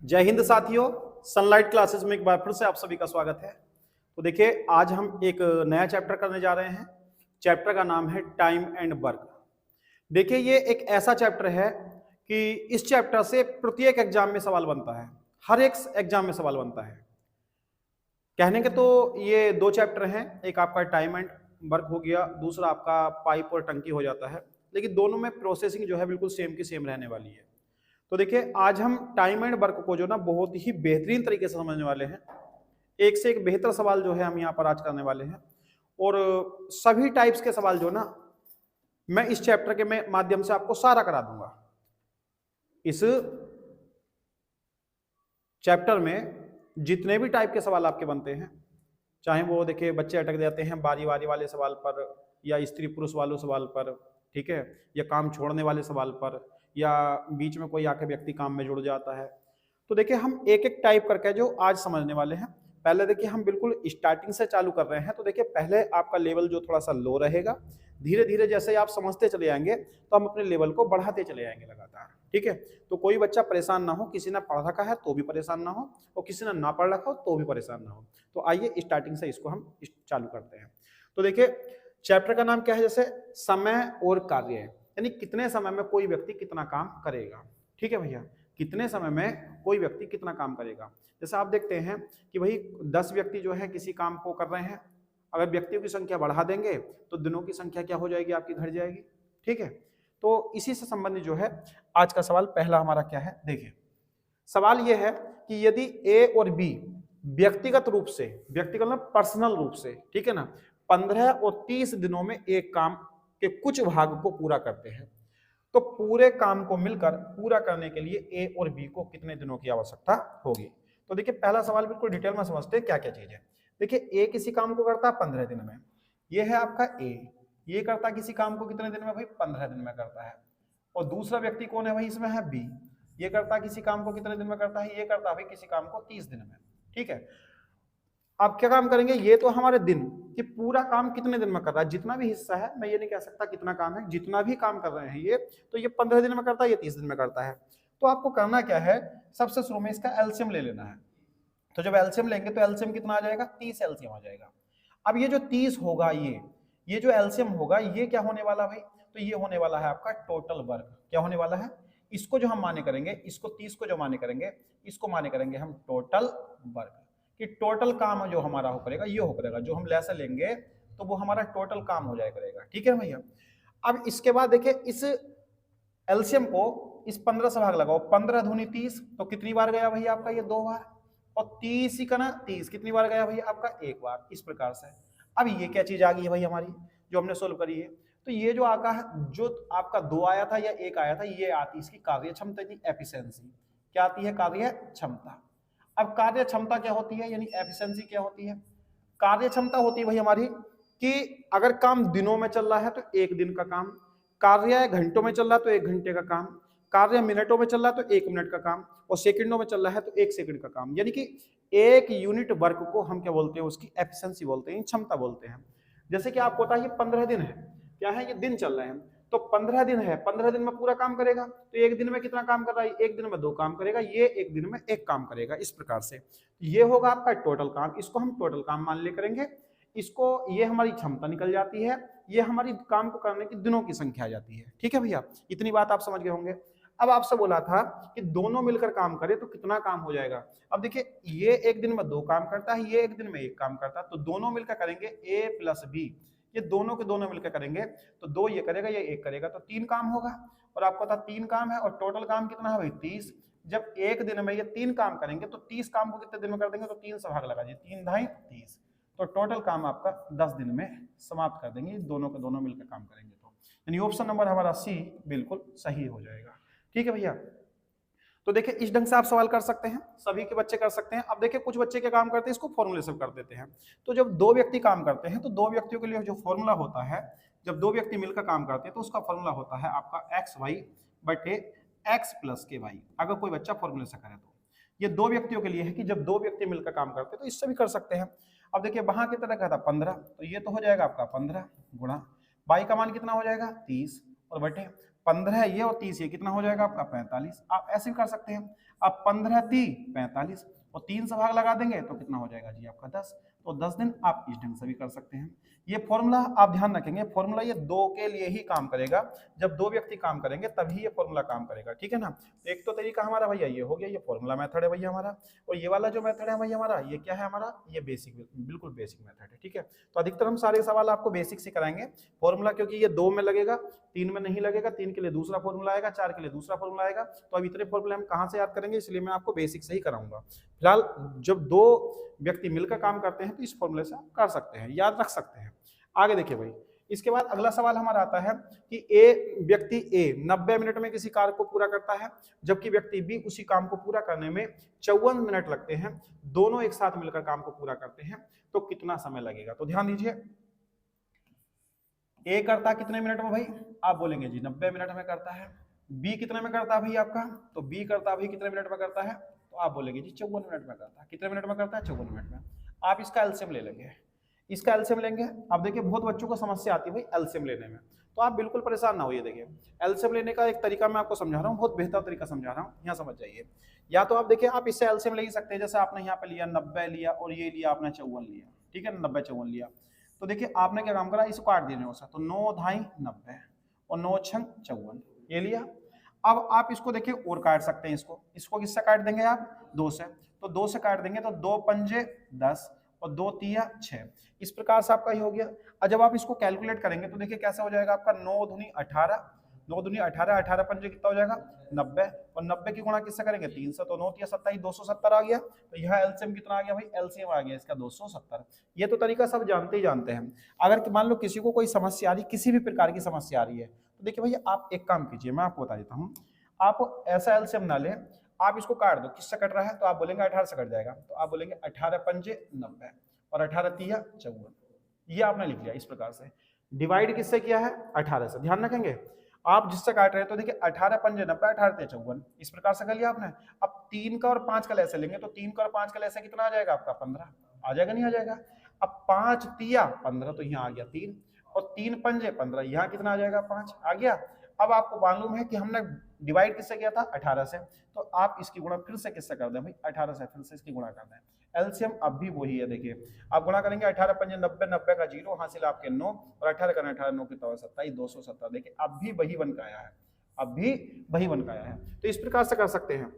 जय हिंद साथियों, sunlight classes में एक बार फिर से आप सभी का स्वागत है। तो देखिए, आज हम एक नया चैप्टर करने जा रहे हैं। चैप्टर का नाम है टाइम एंड वर्क। देखिए, ये एक ऐसा चैप्टर है कि इस चैप्टर से प्रत्येक एग्जाम में सवाल बनता है। हर एक एग्जाम में सवाल बनता है। कहने के तो ये दो चैप्टर हैं, एक आपका टाइम एंड वर्क हो गया, दूसरा आपका पाइप और टंकी हो जाता है। लेकिन दोनों में प्रोसेसिंग जो है बिल्कुल सेम की सेम रहने वाली है। तो देखिए, आज हम टाइम एंड वर्क को जो ना बहुत ही बेहतरीन तरीके से समझने वाले हैं। एक से एक बेहतर सवाल जो है हम यहाँ पर आज करने वाले हैं। और सभी टाइप्स के सवाल जो ना मैं इस चैप्टर के माध्यम से आपको सारा करा दूंगा। इस चैप्टर में जितने भी टाइप के सवाल आपके बनते हैं, चाहे वो देखिए बच्चे अटक जाते हैं बारी बारी वाले सवाल पर, या स्त्री पुरुष वाले सवाल पर, ठीक है, या काम छोड़ने वाले सवाल पर, या बीच में कोई आके व्यक्ति काम में जुड़ जाता है। तो देखिए, हम एक एक टाइप करके जो आज समझने वाले हैं। पहले देखिए, हम बिल्कुल स्टार्टिंग से चालू कर रहे हैं। तो देखिए, पहले आपका लेवल जो थोड़ा सा लो रहेगा। धीरे धीरे जैसे आप समझते चले जाएंगे तो हम अपने लेवल को बढ़ाते चले जाएंगे लगातार, ठीक है। तो कोई बच्चा परेशान ना हो, किसी ने पढ़ रखा है तो भी परेशान ना हो, और किसी ने ना पढ़ रखा हो तो भी परेशान ना हो। तो आइए स्टार्टिंग से इसको हम चालू करते हैं। तो देखिए, चैप्टर का नाम क्या है, जैसे समय और कार्य, यानी कितने समय में कोई व्यक्ति कितना काम करेगा, ठीक है भैया। कितने समय में कोई व्यक्ति कितना काम करेगा। जैसे आप देखते हैं कि भाई 10 व्यक्ति जो है किसी काम को कर रहे हैं। अगर व्यक्तियों की संख्या बढ़ा देंगे तो दिनों की संख्या क्या हो जाएगी, आपकी घट जाएगी, ठीक है। तो इसी से संबंधित जो है आज का सवाल पहला हमारा क्या है, देखिए। सवाल यह है कि यदि ए और बी व्यक्तिगत रूप से, व्यक्तिगत मतलब पर्सनल रूप से, ठीक है ना, 15 और 30 दिनों में एक काम के कुछ भाग को पूरा करते हैं, तो पूरे काम को मिलकर पूरा करने के लिए ए और बी को कितने दिनों की आवश्यकता होगी। तो देखिए, पहला सवाल बिल्कुल डिटेल में समझते हैं क्या क्या चीज है। देखिए, ए किसी काम को करता है 15 दिन में, ये है आपका ए। ये करता है किसी काम को कितने दिन में भाई, 15 दिन में करता है। और दूसरा व्यक्ति कौन है भाई, इसमें है बी। ये करता है किसी काम को कितने दिन में करता है, ये करता है भाई किसी काम को 30 दिन में, ठीक है। आप क्या काम करेंगे, ये तो हमारे दिन कि पूरा काम कितने दिन में कर रहा है, जितना भी हिस्सा है, मैं ये नहीं कह सकता कितना काम है, जितना भी काम कर रहे हैं ये, तो ये 15 दिन में करता है, ये 30 दिन में करता है। तो आपको करना क्या है, सबसे शुरू में इसका एलसीएम ले लेना है। तो जब एलसीएम लेंगे तो एलसीएम कितना आ जाएगा, 30 एलसीएम आ जाएगा। अब ये जो 30 होगा, ये जो एलसीएम होगा, ये क्या होने वाला भाई, तो ये होने वाला है आपका टोटल वर्क। क्या होने वाला है, इसको जो हम माने करेंगे, इसको 30 को जो माने करेंगे, इसको माने करेंगे हम टोटल वर्क, कि टोटल काम जो हमारा हो करेगा, ये हो करेगा। जो हम लेसा लेंगे तो वो हमारा टोटल काम हो जाया करेगा, ठीक है भैया। अब इसके बाद देखिए, इस एलसीएम को इस 15 से भाग लगाओ, 15 दूनी 30, तो कितनी बार गया भैया आपका, ये 2 बार। और 30 ही का ना 30 कितनी बार गया भैया आपका, 1 बार। इस प्रकार से अब ये क्या चीज आ गई है भाई हमारी, जो हमने सोल्व करी है। तो ये जो आका है, जो आपका 2 आया था या 1 आया था, ये आती इसकी कार्य क्षमता, यानी एफिशिएंसी। क्या आती है, कार्य क्षमता। अब कार्य क्षमता क्या होती है, यानी एफिशिएंसी क्या होती है। कार्य क्षमता होती है भाई हमारी कि अगर काम दिनों में चल रहा है तो 1 दिन का काम, कार्य घंटों में चल रहा है तो 1 घंटे का काम, कार्य मिनटों में चल रहा है तो 1 मिनट का काम, और सेकंडों में चल रहा है तो 1 सेकंड का काम। यानी कि 1 यूनिट वर्क को हम क्या बोलते हैं, उसकी एफिशिएंसी बोलते हैं, क्षमता बोलते हैं। जैसे कि आपको पता है ये 15 दिन है, क्या है, ये दिन चल रहे हैं। तो 15 दिन है, 15 दिन में पूरा काम करेगा, तो 1 दिन में कितना काम कर रहा है, 1 दिन में 2 काम करेगा, ये 1 दिन में 1 काम करेगा। इस प्रकार से ये होगा आपका टोटल काम, इसको हम टोटल काम मान ले करेंगे। इसको, ये हमारी क्षमता निकल जाती है, ये हमारी काम को करने की दिनों की संख्या आ जाती है, ठीक है भैया। इतनी बात आप समझ गए होंगे। अब आपसे बोला था कि दोनों मिलकर काम करें तो कितना काम हो जाएगा। अब देखिए, ये 1 दिन में 2 काम करता है, ये 1 दिन में 1 काम करता है, तो दोनों मिलकर करेंगे ए प्लस बी। ये दोनों के दोनों मिलकर करेंगे तो 2 ये करेगा, ये 1 करेगा, तो 3 काम होगा। और आपको पता 3 काम है, और टोटल काम कितना है भाई, 30। जब 1 दिन में ये 3 काम करेंगे तो 30 काम को कितने दिन में कर देंगे, तो 3 से भाग लगा दीजिए, 3 ढाई 30। तो टोटल काम आपका 10 दिन में समाप्त कर देंगे, दोनों के दोनों मिलकर काम करेंगे। तो यानी ऑप्शन नंबर हमारा सी बिल्कुल सही हो जाएगा, ठीक है भैया। तो देखिए, इस ढंग से आप सवाल कर सकते हैं, सभी के बच्चे कर सकते हैं। अब देखिए, कुछ बच्चे क्या काम करते हैं, इसको फॉर्मूले से कर देते हैं। तो जब 2 व्यक्ति काम करते हैं तो 2 व्यक्तियों के लिए जो फॉर्मूला होता है, जब 2 व्यक्ति मिलकर काम करते हैं तो उसका फॉर्मूला होता है आपका एक्स वाई बटे एक्स प्लस के वाई। अगर कोई बच्चा फॉर्मूले से करे तो ये 2 व्यक्तियों के लिए है कि जब 2 व्यक्ति मिलकर काम करते हैं तो इससे भी कर सकते हैं। अब देखिए, वहां की तरह क्या था 15, तो ये तो हो जाएगा आपका 15 गुणा वाई का मान कितना हो जाएगा 30, और बटे 15 ये और 30 ये, कितना हो जाएगा आपका 45। आप ऐसे भी कर सकते हैं, आप 15 30 45 और 3 से भाग लगा देंगे तो कितना हो जाएगा जी आपका 10। तो 10 दिन आप इस ढंग से भी कर सकते हैं। ये फॉर्मूला आप ध्यान रखेंगे, फॉर्मूला ये दो के लिए ही काम करेगा, जब दो व्यक्ति काम करेंगे तभी ये फॉर्मूला काम करेगा, ठीक है ना। एक तो तरीका हमारा भैया ये हो गया, ये फॉर्मूला मेथड है भैया हमारा, और ये वाला जो मेथड है भैया हमारा, ये क्या है हमारा, ये बेसिक, बिल्कुल बेसिक मेथड है, ठीक है। तो अधिकतर हम सारे सवाल आपको बेसिक से कराएंगे। फॉर्मूला क्योंकि ये 2 में लगेगा, 3 में नहीं लगेगा, 3 के लिए दूसरा फॉर्मूला आएगा, 4 के लिए दूसरा फॉर्मूला आएगा, तो अब इतने फॉर्मूले हम कहाँ से याद करेंगे, इसलिए मैं आपको बेसिक से ही कराऊंगा। फिलहाल जब दो व्यक्ति मिलकर काम करते हैं तो इस फॉर्मूले से आप कर सकते हैं, याद रख सकते हैं। आगे देखिए भाई, इसके बाद अगला सवाल हमारा आता है कि व्यक्ति ए 90 मिनट में किसी कार्य को पूरा करता है, जबकि व्यक्ति बी उसी काम को पूरा करने में 54 मिनट लगते हैं, दोनों एक साथ मिलकर काम को पूरा करते हैं, तो कितना समय लगेगा। तो ध्यान दीजिए, ए करता है कितने मिनट में भाई, आप बोलेंगे जी 90 मिनट में करता है। बी कितने में करता है भाई आपका, तो बी करता है भाई कितने मिनट में करता है, तो आप बोलेंगे जी 54 मिनट में करता है। कितने मिनट में करता है, 54 मिनट में। आप इसका एलसीएम ले लेंगे, इसका एलसीएम लेंगे। अब देखिए बहुत बच्चों को समस्या आती है भाई एलसीएम लेने में, तो आप बिल्कुल परेशान ना होइए। देखिए एलसीएम लेने का एक तरीका मैं आपको समझा रहा हूँ, बहुत बेहतर तरीका समझा रहा हूँ, यहाँ समझ जाइए। या तो आप देखिए आप इससे एलसीएम ले ही सकते हैं, जैसे आपने यहाँ पे लिया 90 लिया और ये लिया आपने 54 लिया, ठीक है, 90 54 लिया। तो देखिए आपने क्या काम करा, इसको काट दिया 9 से, तो 9 ढाई 90 और 9 छंग 54 ये लिया। अब आप इसको देखिए और काट सकते हैं, इसको किससे काट देंगे आप, 2 से, तो 2 से काट देंगे तो 2 पंजे 10 और 2 तिया 6, इस प्रकार से आपका ही हो गया। और जब आप इसको कैलकुलेट करेंगे तो देखिए कैसा हो जाएगा आपका, 9 दूनी 18, 9 दूनी 18, 18 पंजे कितना हो जाएगा 90, और 90 की गुणा किससे करेंगे 3 से, तो 9 तिया 27 270 आ गया। तो यह एलसीएम कितना आ गया भाई, एलसीएम आ गया इसका 270। ये तो तरीका सब जानते ही जानते हैं। अगर मान लो किसी को कोई समस्या आ रही, किसी भी प्रकार की समस्या आ रही है, तो देखिए भैया आप एक काम कीजिए, मैं आपको बता देता हूँ, आप ऐसा एलसीएम ना लें, आप इसको काट दो, किससे कट रहा है, तो आप बोलेंगे 18 से कट जाएगा, तो आप बोलेंगे 18 पंजे 90 और 18 तिया 54, ये आपने लिख लिया। इस प्रकार से डिवाइड किससे किया है, 18 से, ध्यान रखेंगे आप जिससे काट रहे हैं। तो देखिए 18 पंजे 90, 18 तिया 54, इस प्रकार से कर लिया आपने। अब 3 का और 5 का लैसे लेंगे, तो 3 का और 5 का लैसे कितना आ जाएगा आपका 15 आ जाएगा, नहीं आ जाएगा। अब 5 तिया 15, तो यहाँ आ गया 3, और 3 पंजे 15, यहाँ कितना आ जाएगा 5 आ गया। अब आपको मालूम है कि हमने डिवाइड किससे किया था, 18 से, तो आप इसकी गुणा फिर से किससे कर दें भाई, 18 से फिर से इसकी गुणा कर दें। एलसीएम अब भी वही है, देखिए आप गुणा करेंगे 18 पंजे 90, 90 का 0 हासिल आपके 9 और 18 करना 18 9 कितना 27 270, देखिए अब भी वही बन के आया है, अब भी वही बन के आया है। तो इस प्रकार से कर सकते हैं,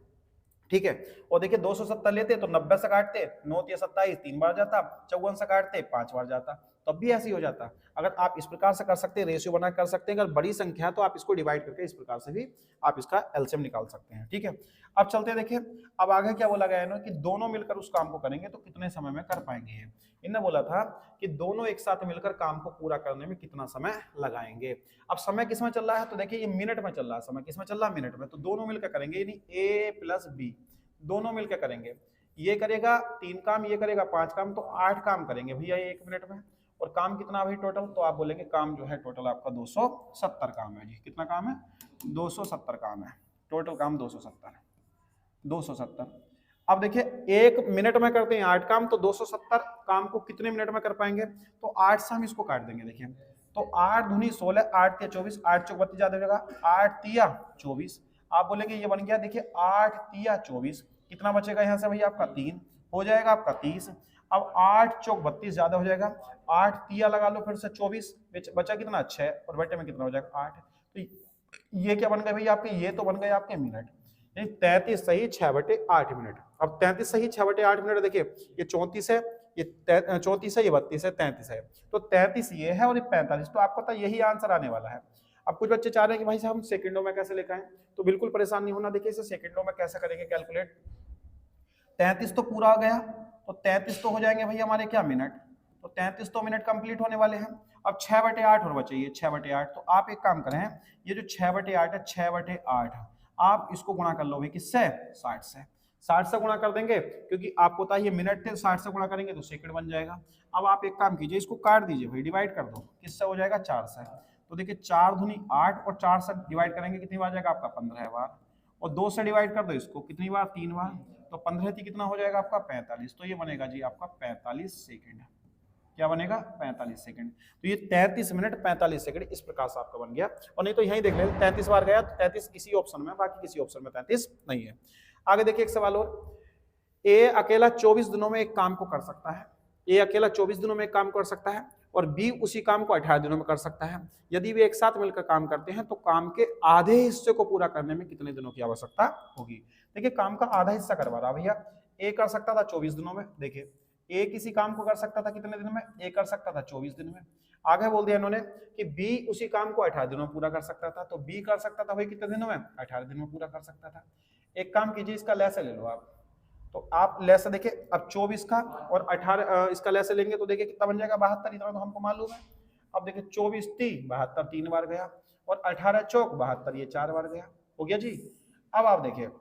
ठीक है। और देखिए 270 लेते तो 90 से काटते, 9 तिया 27 3 बार जाता, 54 से काटते 5 बार जाता, तब भी ऐसे ही हो जाता। अगर आप इस प्रकार से कर सकते हैं, रेशियो बना कर सकते हैं, अगर बड़ी संख्या है तो आप इसको डिवाइड करके इस प्रकार से भी आप इसका एलसीएम निकाल सकते हैं, ठीक है। अब चलते देखिए, अब आगे क्या बोला गया है ना कि दोनों मिलकर उस काम को करेंगे तो कितने समय में कर पाएंगे। इन्होंने बोला था कि दोनों एक साथ मिलकर काम को पूरा करने में कितना समय लगाएंगे। अब समय किस में चल रहा है, तो देखिए ये मिनट में चल रहा है, समय किस में चल रहा है, मिनट में। तो दोनों मिलकर करेंगे, यानी ए प्लस बी दोनों मिलकर करेंगे। ये करेगा 3 काम, ये करेगा 5 काम, तो 8 काम करेंगे भैया 1 मिनट में। और काम कितना भाई टोटल, तो आप बोलेंगे काम जो है टोटल आपका 270 काम है जी। कितना काम है, 270 काम है, टोटल काम 270। अब देखिए 1 मिनट में करते हैं 8 काम, तो 270 काम को कितने मिनट में कर पाएंगे, तो 8 से हम इसको काट देंगे। देखिए तो 8 दूनी 16, 8 तिया 24, 8 चौक 32 ज्यादा हो जाएगा, 8 तिया 24, आप बोलेंगे ये बन गया। देखिए 8 तिया 24, कितना बचेगा यहाँ से भैया आपका 3 हो जाएगा आपका 30। अब 8 चौक 32 ज्यादा हो जाएगा, 8 तिया लगा लो फिर से 24, बचा कितना 6 और बटे में कितना हो जाएगा 8। तो ये क्या बन गए भैया आपके, ये तो बन गए आपके मिनट, यानी 33 सही 6/8 मिनट। अब 33 सही 6/8 मिनट, देखिए ये 34 है, ये 34 है, ये 32 है, 33 है, तो 33 ये है और ये 45, तो आपको पता यही आंसर आने वाला है। अब कुछ बच्चे चाह रहे हैं कि भाई साहब हम सेकंडों में कैसे लेकर आए, तो बिल्कुल परेशान नहीं होना। देखिए इसे सेकंडों में कैसे करेंगे कैलकुलेट, 33 तो पूरा हो गया, तो 33 तो हो जाएंगे भैया हमारे क्या मिनट, तो 33 तो मिनट कंप्लीट होने वाले हैं। अब 6/8 और बचे, ये 6/8, तो आप एक काम करें, ये जो 6/8 है 6/8 आप इसको गुणा कर लो भाई किससे, 60 से। 60 से गुणा कर देंगे, क्योंकि आपको पता है ये मिनट थे, 60 से गुणा करेंगे तो सेकंड बन जाएगा। अब आप एक काम कीजिए, इसको काट दीजिए भाई, डिवाइड कर दो, किससे हो जाएगा 4 से। तो देखिए 4 दूनी 8 और 4 से डिवाइड करेंगे कितनी बार जाएगा आपका 15 बार, और 2 से डिवाइड कर दो इसको कितनी बार 3 बार, तो 15 थी कितना हो जाएगा आपका 45, तो ये बनेगा जी आपका 45 सेकंड। क्या बनेगा 45 सेकंड। तो ये 33 मिनट 45 सेकंड इस प्रकार से आपका बन गया। और नहीं तो यहीं देख ले 33 बार गया तो 33 किसी ऑप्शन में, बाकी किसी ऑप्शन में 33 नहीं है। आगे देखिए एक सवाल और, ए अकेला 24 दिनों में एक काम को कर सकता है, ए अकेला 24 दिनों में एक काम कर सकता है और बी उसी काम को 18 दिनों में कर सकता है। यदि वे एक साथ मिलकर काम करते हैं तो काम के आधे हिस्से को पूरा करने में कितने दिनों की आवश्यकता होगी। देखिए काम का आधा हिस्सा करवा रहा भैया, ए कर सकता था 24 दिनों में, देखिए ए किसी काम को कर सकता था कितने दिन में, ए कर सकता था 24 दिन में। आगे बोल दिया इन्होंने कि बी उसी काम को 18 दिनों में पूरा कर सकता था, तो बी कर सकता था भाई कितने दिनों में, 18 दिन में पूरा कर सकता था। एक काम कीजिए, इसका लैसे ले लो आप, तो आप लैसे देखिए अब 24 का और 18 इसका लैसे लेंगे तो देखिए कितना बन जाएगा 72, इतना तो हमको मालूम है। अब देखिए 24 3 72 3 बार गया और 18 चौक 72 ये 4 बार गया, हो गया जी। अब आप देखिए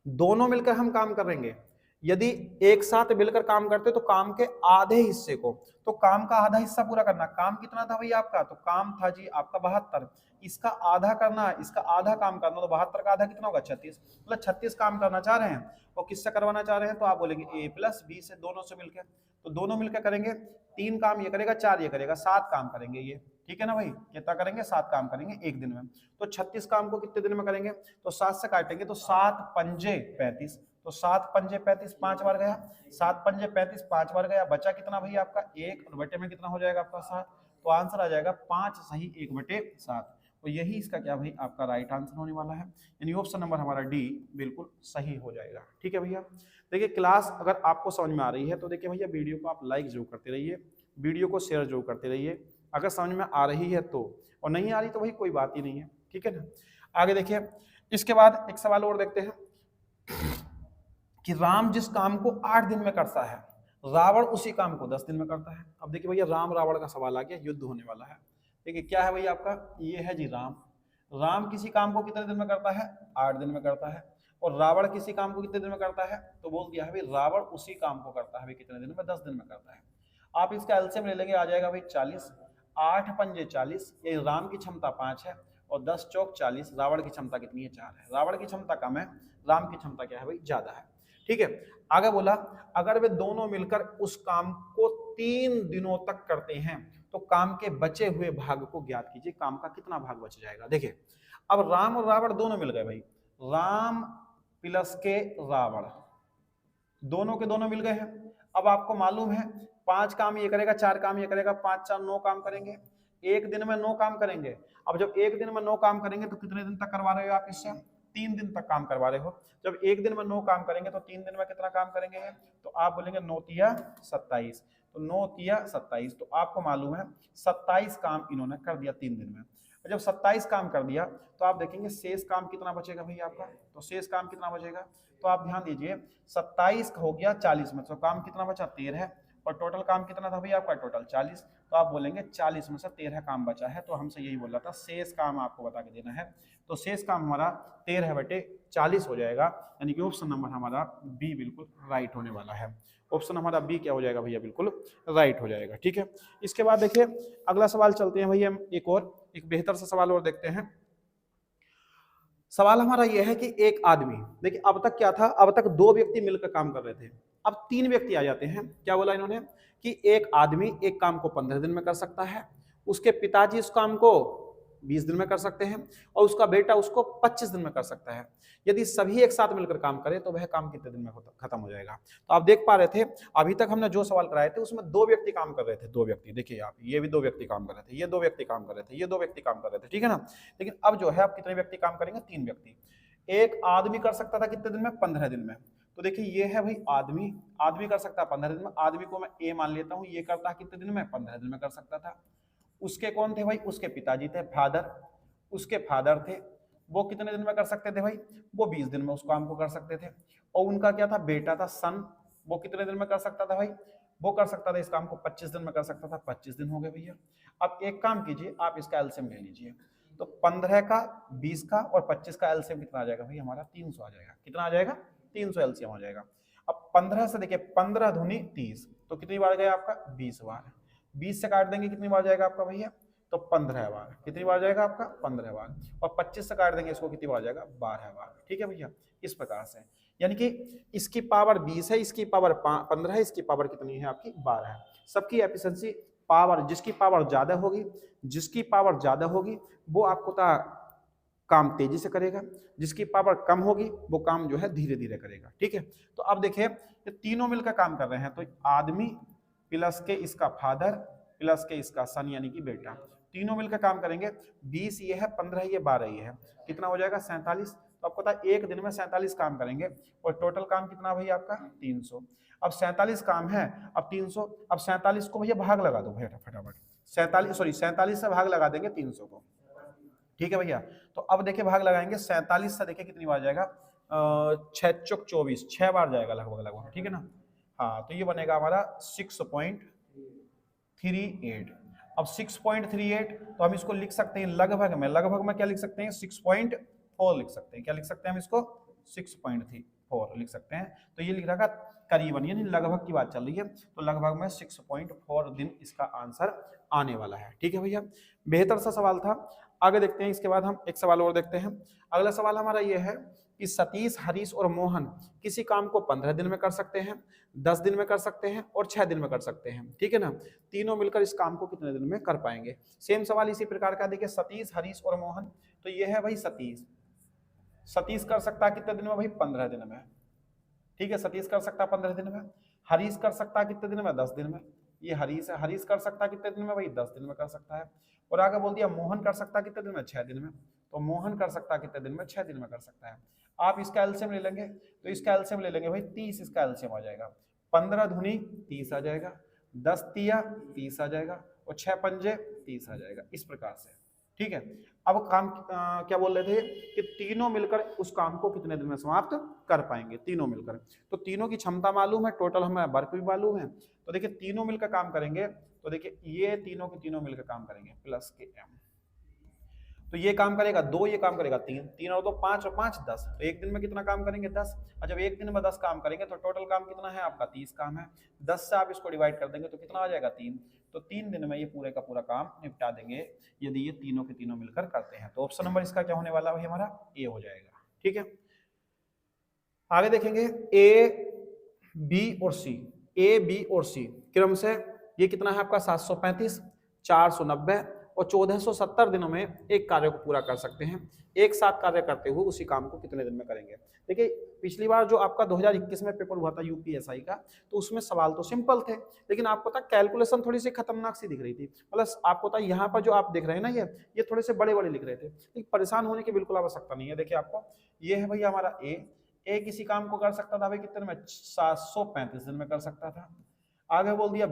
दोनों मिलकर हम काम करेंगे, यदि एक साथ मिलकर काम करते तो काम के आधे हिस्से को, तो काम का आधा हिस्सा पूरा करना, काम कितना था भैया आपका, तो काम था जी आपका 72, इसका आधा करना, इसका आधा काम करना, तो 72 का आधा कितना होगा 36, मतलब 36 काम करना चाह रहे हैं और किससे करवाना चाह रहे हैं, तो आप बोलेंगे ए प्लस बी से, दोनों से मिलकर, तो दोनों मिलकर करेंगे, 3 काम ये करेगा 4 ये करेगा, 7 काम करेंगे ये, ठीक है ना भाई, कितना करेंगे 7 काम करेंगे एक दिन में। तो 36 काम को कितने दिन में करेंगे, तो 7 से काटेंगे तो 7 पंजे 35, तो 7 पंजे 35 5 बार गया, 7 पंजे 35 5 बार गया, बचा कितना भैया आपका 1 और बटे में कितना हो जाएगा आपका 7, तो आंसर आ जाएगा 5 सही 1/7। तो यही इसका क्या भाई आपका राइट आंसर होने वाला है, यानी ऑप्शन नंबर हमारा डी बिल्कुल सही हो जाएगा। ठीक है भैया, देखिए क्लास अगर आपको समझ में आ रही है तो देखिए भैया वीडियो को आप लाइक जरूर करते रहिए, वीडियो को शेयर जरूर करते रहिए अगर समझ में आ रही है तो, और नहीं आ रही तो भाई कोई बात ही नहीं है, ठीक है ना। आगे देखिए इसके बाद एक सवाल और देखते हैं कि राम जिस काम को 8 दिन में करता है रावण उसी काम को 10 दिन में करता है। अब देखिए भैया राम रावण का सवाल आ गया, युद्ध होने वाला है। देखिए क्या है भैया आपका, ये है जी राम, राम किसी काम को कितने दिन में करता है 8 दिन में करता है, और रावण किसी काम को कितने दिन में करता है, तो बोल दिया है भाई रावण उसी काम को करता है भाई कितने दिन में, 10 दिन में करता है। आप इसका एलसीएम ले लेंगे, आ जाएगा भाई 40, 8 पंजे 40, ये राम की क्षमता 5 है और 10 चौक 40, रावण की क्षमता कितनी है 4 है, रावण की क्षमता कम है, राम की क्षमता क्या है भाई ज्यादा है। ठीक है, आगे बोला अगर वे दोनों मिलकर उस काम को 3 दिनों तक करते हैं तो काम के बचे हुए भाग को ज्ञात कीजिए, काम का कितना भाग बच जाएगा। देखिए अब राम और रावण दोनों मिल गए भाई, राम प्लस के रावण दोनों के दोनों मिल गए हैं। अब आपको मालूम है 5 काम ये करेगा 4 काम ये करेगा, 5 4 9 काम करेंगे, एक दिन में 9 काम करेंगे। अब जब एक दिन में 9 काम करेंगे तो कितने दिन तक करवा रहे हो आप इससे, 3 दिन तक काम करवा रहे हो। जब एक दिन में 9 काम करेंगे तो 3 दिन में कितना काम करेंगे, तो आप बोलेंगे 9 तिया 27, तो 9 तिया 27, तो आपको मालूम है 27 काम इन्होंने कर दिया 3 दिन में। जब 27 काम कर दिया तो आप देखेंगे शेष काम कितना बचेगा भैया आपका, तो शेष काम कितना बचेगा, तो आप ध्यान दीजिए 27 हो गया 40 में, तो काम कितना बचा 13, और टोटल काम कितना था भैया आपका टोटल 40, तो आप बोलेंगे 40 में से 13 काम बचा है, तो हमसे यही बोल रहा था शेष काम आपको बता के देना है, तो शेष काम हमारा 13/40 हो जाएगा, यानी कि ऑप्शन नंबर हमारा बी बिल्कुल राइट होने वाला है। ऑप्शन हमारा बी क्या हो जाएगा भैया, बिल्कुल राइट हो जाएगा। ठीक है, इसके बाद देखिए अगला सवाल चलते हैं भैया, एक बेहतर सा सवाल और देखते हैं। सवाल हमारा यह है कि एक आदमी, देखिए अब तक क्या था, अब तक 2 व्यक्ति मिलकर काम कर रहे थे, अब 3 व्यक्ति आ जाते हैं। क्या बोला इन्होंने कि एक आदमी एक काम को 15 दिन में कर सकता है, उसके पिताजी इस काम को 20 दिन में कर सकते हैं और उसका बेटा उसको 25 दिन में कर सकता है। यदि सभी एक साथ मिलकर काम करें तो वह काम कितने दिन में खत्म हो जाएगा। तो आप देख पा रहे थे अभी तक हमने जो सवाल कराए थे उसमें 2 व्यक्ति काम कर रहे थे, 2 व्यक्ति, देखिए आप ये भी 2 व्यक्ति काम कर रहे थे, ये 2 व्यक्ति काम कर रहे थे, ये 2 व्यक्ति काम कर रहे थे, ठीक है ना। लेकिन अब जो है आप कितने व्यक्ति काम करेंगे, 3 व्यक्ति। एक आदमी कर सकता था कितने दिन में, 15 दिन में। तो देखिए ये है भाई आदमी, आदमी कर सकता है 15 दिन में, आदमी को मैं ए मान लेता हूं, ये करता है कितने दिन में, 15 दिन में कर सकता था। उसके कौन थे भाई, उसके पिताजी थे, फादर, उसके फादर थे, वो कितने दिन में कर सकते थे भाई, वो 20 दिन में उस काम को कर सकते थे। और उनका क्या था, बेटा था सन, वो कितने दिन में कर सकता था भाई, वो कर सकता था इस काम को 25 दिन में कर सकता था, 25 दिन हो गए भैया। अब एक काम कीजिए, आप इसका एलसीएम ले लीजिए, तो 15 का 20 का और 25 का एलसीएम कितना आ जाएगा भाई हमारा, 300 आ जाएगा। कितना आ जाएगा, 300 एलसीएम आ जाएगा। अब 15 से देखिए 15 दूनी 30, तो कितनी बार गया आपका 20 बार, 20 से काट देंगे कितनी बार जाएगा आपका भैया, तो 15 बार। कितनी बार जाएगा आपका? 15 बार। और 25 से काट देंगे इसको, कितनी बार जाएगा? 12 बार। ठीक है भैया, इस प्रकार से। यानी कि इसकी पावर 20 है, इसकी पावर 15 है, इसकी पावर कितनी है आपकी? 12 है। सबकी एफिशिएंसी पावर, जिसकी पावर ज्यादा होगी, जिसकी पावर ज्यादा होगी वो आपको काम तेजी से करेगा, जिसकी पावर कम होगी वो काम जो है धीरे धीरे करेगा। ठीक है, तो अब देखिए ये तीनों मिलकर काम कर रहे हैं, तो आदमी प्लस के इसका फादर प्लस के इसका सन यानी कि बेटा, तीनों मिलकर काम करेंगे। 20 ये है, 15 ये, 12 ये है, कितना हो जाएगा? 47। तो आपको पता है एक दिन में 47 काम करेंगे और टोटल काम कितना भैया आपका? 300। अब 47 काम है, अब 300, अब 47 को भैया भाग लगा दो भैया फटाफट। 47 से भाग लगा देंगे 300 को। ठीक है भैया, तो अब देखिए भाग लगाएंगे 47 से, देखिए कितनी बार जाएगा? 6 चौक 24, 6 बार जाएगा लगभग लगभग। ठीक है ना? हाँ, तो ये बनेगा हमारा 6.38। अब 6.38 तो हम इसको लिख सकते हैं लगभग में, लगभग में क्या लिख सकते हैं? 6.4 लिख सकते हैं। क्या लिख सकते हैं हम इसको? 6.4 लिख सकते हैं। तो ये लिख रहा है करीबन, यानी लगभग की बात चल रही है, तो लगभग में 6.4 दिन इसका आंसर आने वाला है। ठीक है भैया, बेहतर सा सवाल था। आगे देखते हैं, इसके बाद हम एक सवाल और देखते हैं। अगला सवाल हमारा ये है कि सतीश, हरीश और मोहन किसी काम को 15 दिन में कर सकते हैं, 10 दिन में कर सकते हैं और 6 दिन में कर सकते हैं। ठीक है ना? तीनों मिलकर इस काम को कितने दिन में कर पाएंगे? सेम सवाल इसी प्रकार का। देखिए सतीश, हरीश और मोहन, तो ये है भाई सतीश। सतीश कर सकता है कितने दिन में भाई? 15 दिन में। ठीक है, सतीश कर सकता है 15 दिन में। हरीश कर सकता है कितने दिन में? 10 दिन में। ये हरीश है, हरीश कर सकता है कितने दिन में भाई? 10 दिन में कर सकता है। और आगे बोल दिया मोहन कर सकता है कितने दिन में? 6 दिन में। तो मोहन कर सकता है कितने दिन में? 6 दिन में कर सकता है। आप इसका एलसीएम ले लेंगे, तो इसका एलसीएम ले लेंगे भाई 30, इसका एलसीएम आ जाएगा 15 दूनी 30 आ जाएगा, 10 तिया 30 आ जाएगा और 6 पंजे 30 आ जाएगा, इस प्रकार से। ठीक है, अब काम क्या बोल रहे थे कि तीनों मिलकर उस काम को कितने दिन में समाप्त कर पाएंगे? तीनों मिलकर, तो तीनों की क्षमता मालूम है, टोटल हमें वर्क भी मालूम है। तो देखिए तीनों मिलकर काम करेंगे, तो देखिए ये तीनों के तीनों मिलकर काम करेंगे प्लस के एम, तो ये काम करेगा 2, ये काम करेगा 3, 3 और 2 5 और 5 10, तो एक दिन में कितना काम करेंगे? 10। और जब एक दिन में 10 काम करेंगे तो टोटल काम कितना है आपका? 30 काम है। 10 से आप इसको डिवाइड कर देंगे तो कितना आ जाएगा? 3। तो 3 दिन में ये पूरे का पूरा काम निपटा देंगे यदि ये तीनों के तीनों मिलकर करते हैं। तो ऑप्शन नंबर इसका क्या होने वाला है हमारा? ए हो जाएगा। ठीक है, आगे देखेंगे ए, बी और सी। ए, बी और सी क्रम से ये कितना है आपका? 735, 490 और 1470 दिनों में एक कार्य को पूरा कर सकते हैं। एक साथ कार्य करते हुए उसी काम को कितने दिन में करेंगे? देखिए पिछली बार जो आपका 2021 में पेपर हुआ था यूपीएसआई का, तो उसमें सवाल तो सिंपल थे, लेकिन आपको पता कैलकुलेशन थोड़ी सी खतरनाक सी दिख रही थी। मतलब आपको पता यहाँ पर जो आप देख रहे हैं ना, ये थोड़े से बड़े बड़े लिख रहे थे, लेकिन परेशान होने की बिल्कुल आवश्यकता नहीं है। देखिए आपको ये है भैया हमारा ए किसी काम को कर सकता था भाई कितने में? 735 दिन में कर सकता था। आगे बोल दिया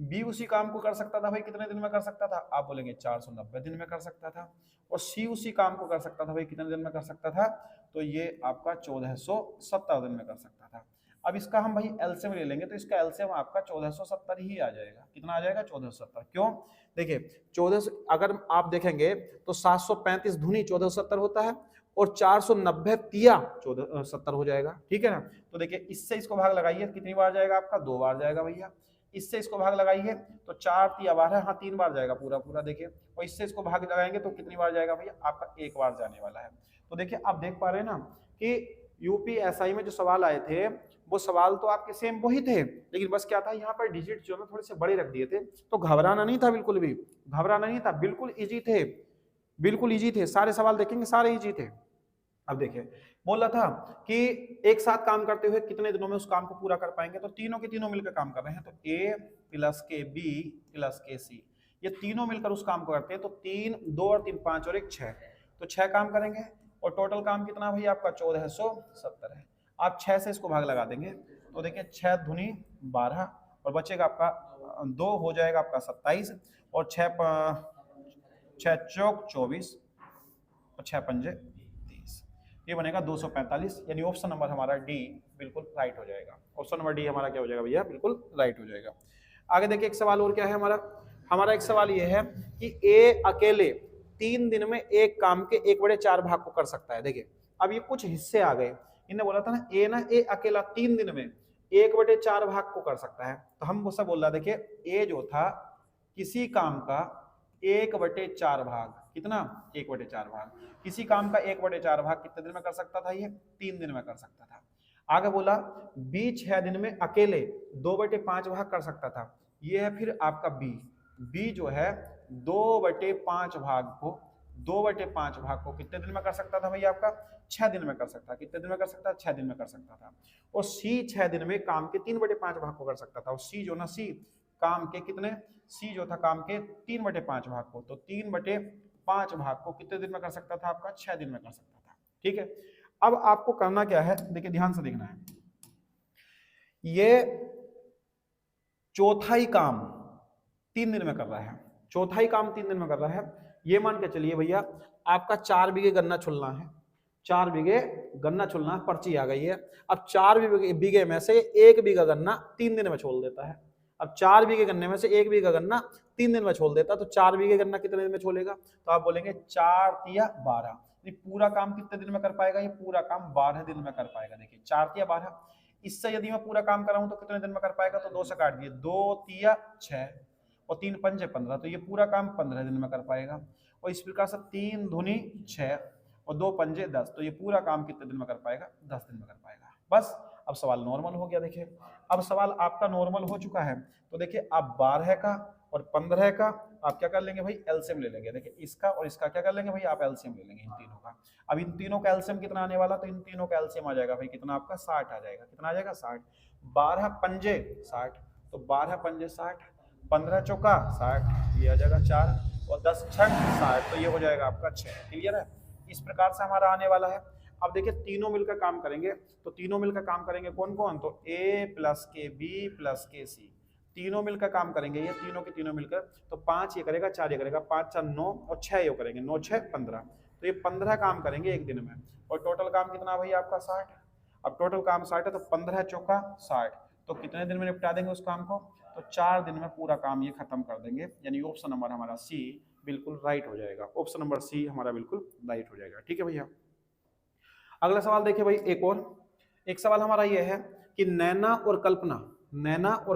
बी उसी काम को कर सकता था भाई कितने दिन में कर सकता था? आप बोलेंगे 490 दिन में कर सकता था। और सी उसी काम को कर सकता था भाई कितने दिन में कर सकता था? तो ये आपका 1470 दिन में कर सकता था। अब इसका हम भाई एलसीएम ले लेंगे, तो इसका एलसीएम आपका 1470 ही आ जाएगा। कितना आ जाएगा? 1470। क्यों? देखिए 14, अगर आप देखेंगे तो 735 धुनी 1470 होता है और 490 तिया 1470 हो जाएगा। ठीक है ना? तो देखिए इससे इसको भाग लगाइए, कितनी बार जाएगा आपका? 2 बार जाएगा भैया। इससे इसको भाग लगाइए तो 4 तिया 12, हाँ 3 बार जाएगा पूरा पूरा। देखिए और इससे इसको भाग लगाएंगे तो कितनी बार जाएगा भैया? आपका 1 बार जाने वाला है। तो देखिए आप देख पा रहे हैं ना कि यूपीएसआई में जो सवाल आए थे वो सवाल तो आपके सेम वही थे, लेकिन बस क्या था यहाँ पर डिजिट जो है थोड़े से बड़े रख दिए थे। तो घबराना नहीं था, बिल्कुल भी घबराना नहीं था, बिल्कुल इजी थे, बिल्कुल इजी थे। सारे सवाल देखेंगे सारे इजी थे। अब देखिए बोल रहा था कि एक साथ काम करते हुए कितने दिनों में उस काम को पूरा कर पाएंगे? तो तीनों के तीनों मिलकर काम कर रहे हैं, तो ए प्लस के बी प्लस के सी, ये तीनों मिलकर उस काम को करते हैं। तो 3, 2 और 3 5 और 1 6, तो 6 काम करेंगे और टोटल काम कितना भैया आपका? 1470 है। आप 6 से इसको भाग लगा देंगे तो देखिए 6 दूनी 12 और बचेगा आपका 2 हो जाएगा आपका 27 और 6 चौक 24 और 6 पंजे 30, ये बनेगा 245। यानी ऑप्शन नंबर हमारा डी बिल्कुल राइट हो जाएगा। ऑप्शन नंबर डी हमारा क्या हो जाएगा भैया? बिल्कुल राइट हो जाएगा। आगे देखिए एक सवाल और क्या है हमारा एक सवाल ये है कि ए अकेले 3 दिन में एक काम के 1/4 भाग को कर सकता है। देखिए अब ये कुछ हिस्से आ गए, इन्हें बोला था ना ए अकेला 3 दिन में 1/4 भाग को कर सकता है। तो हम वो सब बोल रहा, देखिए ए जो था किसी काम का 1/4 भाग, कितना 1/4 भाग। किसी काम का 1/4 भाग कितने दिन में कर सकता था, ये 3 दिन में कर सकता था। आगे बोला बी 6 दिन में अकेले 2/5 भाग कर सकता था। ये है फिर आपका बी जो है 2/5 भाग को 2/5 भाग को कितने दिन में कर सकता था भैया, आपका 6 दिन में कर सकता। कितने दिन में कर सकता, 6 दिन में कर सकता था। और सी 6 दिन में काम के 3/5 भाग को कर सकता था। और सी जो ना सी काम के कितने, सी जो था काम के 3/5 भाग को, तो 3/5 भाग को कितने दिन में कर सकता था, आपका 6 दिन में कर सकता था। ठीक है, अब आपको करना क्या है, देखिए ध्यान से देखना है, ये चौथाई काम 3 दिन में कर रहा है, चौथाई काम 3 दिन में कर रहा है। ये मान के चलिए भैया आपका 4 बीघे गन्ना छुलना है, 4 बीघे गन्ना छुलना, पर्ची आ गई है। अब 4 बीघे में से 1 बीघा गन्ना 3 दिन में छोड़ देता है। अब 4 बीघे गन्ने में से 1 बीघा गन्ना 3 दिन में छोड़ देता, तो 4 बीघे गन्ना कितने दिन में छोड़ेगा, तो आप बोलेंगे 4 तिया 12। ये पूरा काम कितने दिन में कर पाएगा, ये पूरा काम 12 दिन में कर पाएगा। देखिए 4 तिया 12, इससे यदि मैं पूरा काम कराऊं तो कितने दिन में कर पाएगा, तो 2 से काट दिए, 2 तिया 6 और 3 पंजे 15, तो ये पूरा काम 15 दिन में कर पाएगा। और इस प्रकार से 3 दूनी 6 और 2 पंजे 10, तो ये पूरा काम कितने दिन में कर पाएगा, 10 दिन में कर पाएगा। बस अब सवाल नॉर्मल हो गया। देखिए अब सवाल आपका नॉर्मल हो चुका है, तो देखिए आप 12 का और 15 का आप क्या कर लेंगे भाई, एलसीएम ले लेंगे। देखिए इसका और इसका क्या कर लेंगे भाई, आप एलसीएम ले लेंगे इन तीनों का। अब इन तीनों का एलसीएम कितना आने वाला, तो इन तीनों का एलसीएम आ जाएगा भाई कितना, आपका 60 आ जाएगा। कितना आ जाएगा, 60। 12 पंजे 60, तो 12 पंजे 60, 15 चौका 60, ये आ जाएगा 4 और 10 छठ 60, तो ये हो जाएगा आपका 6। क्लियर है, इस प्रकार से हमारा आने वाला है। अब देखिए तीनों मिलकर काम करेंगे, तो तीनों मिलकर काम करेंगे कौन कौन, तो A प्लस के बी प्लस के सी, तीनों मिलकर काम करेंगे, ये तीनों के तीनों मिलकर, तो 5 ये करेगा, 4 ये करेगा, 5 4 9 और 6 ये करेंगे, 9 6 15, तो ये 15 काम करेंगे एक दिन में। और टोटल काम कितना भाई आपका 60। अब टोटल काम 60 है, तो 15 चौका 60, तो कितने दिन में निपटा देंगे उस काम को, तो 4 दिन में पूरा काम ये खत्म कर देंगे। यानी ऑप्शन नंबर हमारा सी बिल्कुल राइट हो जाएगा, ऑप्शन नंबर सी हमारा बिल्कुल राइट हो जाएगा। ठीक है भैया, अगला सवाल देखिए भाई, एक सवाल हमारा ये है कि नैना और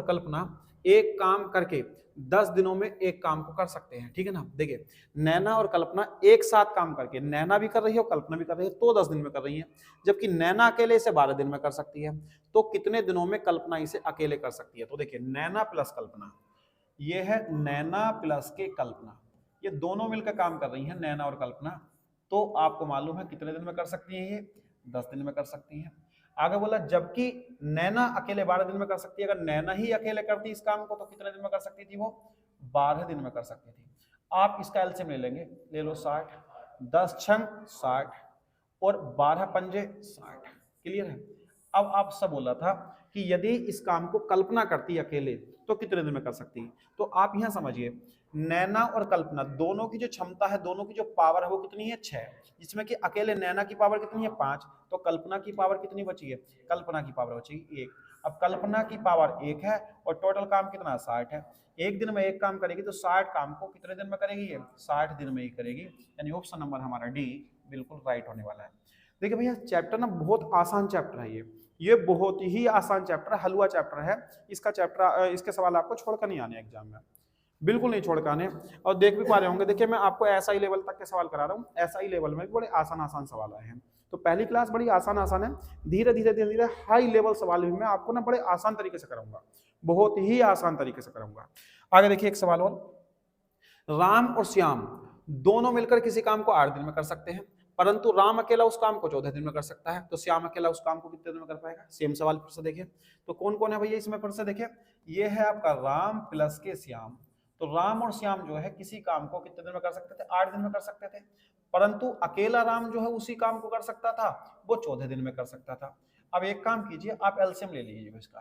कल्पना एक काम करके 10 दिनों में एक काम को कर सकते हैं। ठीक है ना, देखिए नैना और कल्पना एक साथ काम करके, नैना भी कर रही है और कल्पना भी कर रही है, तो 10 दिन में कर रही है, जबकि नैना अकेले इसे 12 दिन में कर सकती है। तो कितने दिनों में कल्पना इसे अकेले कर सकती है, तो देखिए नैना प्लस कल्पना, ये है नैना प्लस के कल्पना, ये दोनों मिलकर काम कर रही है नैना और कल्पना, तो आपको मालूम है कितने दिन में कर सकती है, ये 10 दिन में कर सकती है। आगे बोला जबकि नैना अकेले 12 दिन में कर सकती है, अगर नैना ही अकेले करती इस काम को तो कितने दिन में कर सकती थी, वो 12 दिन में कर सकती थी। आप इसका एलसीएम ले लेंगे, ले लो 60, 10 छंग 60 और 12 पंजे 60। क्लियर है, अब आप सब बोला था कि यदि इस काम को कल्पना करती अकेले तो कितने दिन में कर सकती, तो आप यहां समझिए नैना और कल्पना दोनों की जो क्षमता है, दोनों की जो पावर है वो कितनी है, 6, जिसमें कि अकेले नैना की पावर कितनी है, 5, तो कल्पना की पावर कितनी बची है, कल्पना की पावर बची 1। अब कल्पना की पावर 1 है और टोटल काम कितना 60 है, एक दिन में एक काम करेगी तो 60 काम को कितने दिन में करेगी, ये 60 दिन में ही करेगी। यानी ऑप्शन नंबर हमारा डी बिल्कुल राइट होने वाला है। देखिए भैया चैप्टर ना बहुत आसान चैप्टर है, ये बहुत ही आसान चैप्टर है, हलवा चैप्टर है। इसका चैप्टर, इसके सवाल आपको छोड़कर नहीं आने एग्जाम में, बिल्कुल नहीं छोड़ के आने। और देख भी पा रहे होंगे, देखिए मैं आपको एसआई लेवल तक के सवाल करा रहा हूँ, एसआई लेवल में भी बड़े आसान सवाल आए हैं। तो पहली क्लास बड़ी आसान है, धीरे धीरे हाई लेवल सवाल भी मैं आपको ना बड़े आसान तरीके से कराऊंगा, बहुत ही आसान तरीके से कराऊंगा। आगे देखिए एक सवाल और, राम और श्याम दोनों मिलकर किसी काम को 8 दिन में कर सकते हैं, परंतु राम अकेला उस काम को 14 दिन में कर सकता है, तो श्याम अकेला उस काम को कितने दिन में कर पाएगा। सेम सवाल फिर से देखिए, तो कौन कौन है भैया इसमें, फिर से देखिए ये है आपका राम प्लस के श्याम, तो राम और श्याम जो है किसी काम को कितने दिन में कर सकते थे, 8 दिन में कर सकते थे, परंतु अकेला राम जो है उसी काम को कर सकता था, वो 14 दिन में कर सकता था। अब एक काम कीजिए, आप एलसीएम ले लीजिए इसका,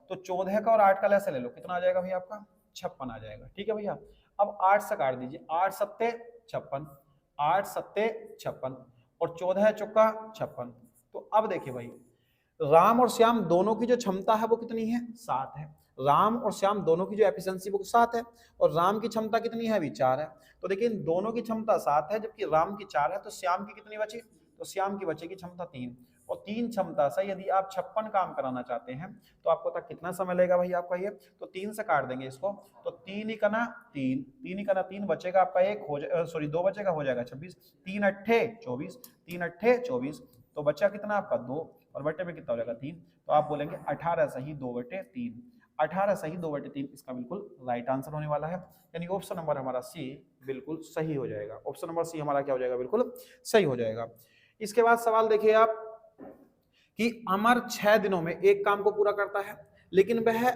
तो 14 का और 8 का ऐसे ले लो, कितना आ जाएगा भैया आपका 56 आ जाएगा। ठीक है भैया, अब 8 से काट दीजिए, 8 सत्ते 56, 8 सत्ते 56 और 14 चौका 56। तो अब देखिए भाई राम और श्याम दोनों की जो क्षमता है वो कितनी है, 7 है। राम और श्याम दोनों की जो एफिशिएंसी वो 7 है, और राम की क्षमता कितनी है अभी 4 है। तो देखिए इन दोनों की क्षमता 7 है, जबकि राम की 4 है, तो श्याम की कितनी बची, तो श्याम की बचेगी क्षमता 3, और 3 क्षमता से यदि आप 56 काम कराना चाहते हैं तो आपको तक कितना समय लगेगा भाई आपका ये, तो 3 से काट देंगे इसको, तो 3 ही कना 3, 3 ही कना 3 बचेगा आपका, एक हो जाए सॉरी 2 बचेगा, हो जाएगा 26, 3 अट्ठे 24, 3 अट्ठे 24, तो बचा कितना आपका 2, और बटे में कितना हो जाएगा 3, तो आप बोलेंगे 18 सही 2/3, 18 सही 2/3 इसका बिल्कुल राइट आंसर होने वाला है। यानी ऑप्शन नंबर हमारा सी बिल्कुल सही हो जाएगा। ऑप्शन नंबर सी हमारा क्या हो जाएगा, बिल्कुल सही हो जाएगा। इसके बाद सवाल देखिए आप कि अमर 6 दिनों में एक काम को पूरा करता है, लेकिन वह